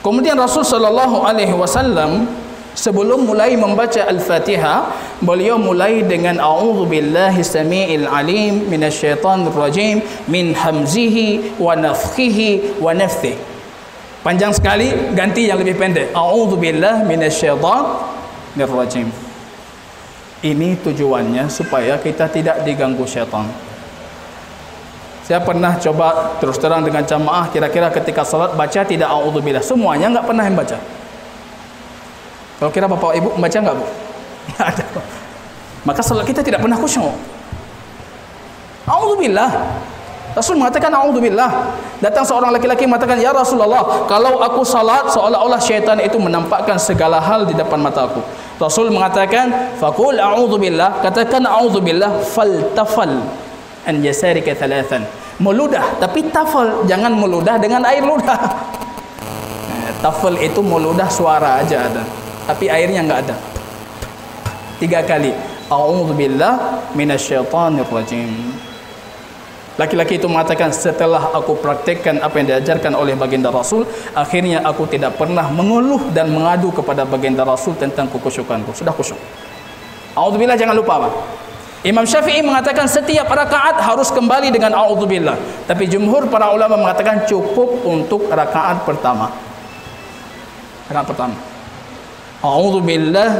Kemudian Rasul sallallahu alaihi wasallam sebelum mulai membaca Al-Fatihah, beliau mulai dengan a'udzubillahi samiil alim minasyaitonir rajim min hamzihi wa nafthihi wa nafthihi. Panjang sekali, ganti yang lebih pendek. A'udzubillahi minasyaitonir rajim. Ini tujuannya supaya kita tidak diganggu syaitan. Saya pernah coba terus terang dengan jamaah, kira-kira ketika salat baca tidak a'udzubillah. Semuanya enggak pernah yang baca. Kalau kira bapak ibu membaca enggak, Bu? Enggak ada. Maka salat kita tidak pernah khusyuk. A'udzubillah. Rasul mengatakan a'udzubillah. Datang seorang laki-laki mengatakan, "Ya Rasulullah, kalau aku salat seolah-olah syaitan itu menampakkan segala hal di depan mata aku." Rasul mengatakan, "Faqul a'udzubillah." Katakan a'udzubillah, faltafal an yasarika thalathan. Meludah, tapi tafal, jangan meludah dengan air ludah. Tafal itu meludah suara aja ada, tapi airnya enggak ada. 3 kali. A'udzubillah minasyaitonir rajim. Laki-laki itu mengatakan, setelah aku praktekkan apa yang diajarkan oleh baginda Rasul, akhirnya aku tidak pernah mengeluh dan mengadu kepada baginda Rasul tentang kekhusyukanku. Sudah khusyuk. A'udzubillah jangan lupa, Pak. Imam Syafi'i mengatakan setiap rakaat harus kembali dengan a'udzubillah. Tapi jumhur para ulama mengatakan cukup untuk rakaat pertama. Rakaat pertama. A'udzubillah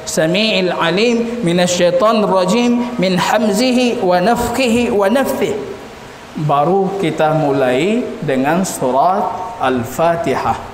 samiil alim minasyaitonir rajim min hamzihi wa nafthihi wa nafthihi. Baru kita mulai dengan surat Al-Fatihah.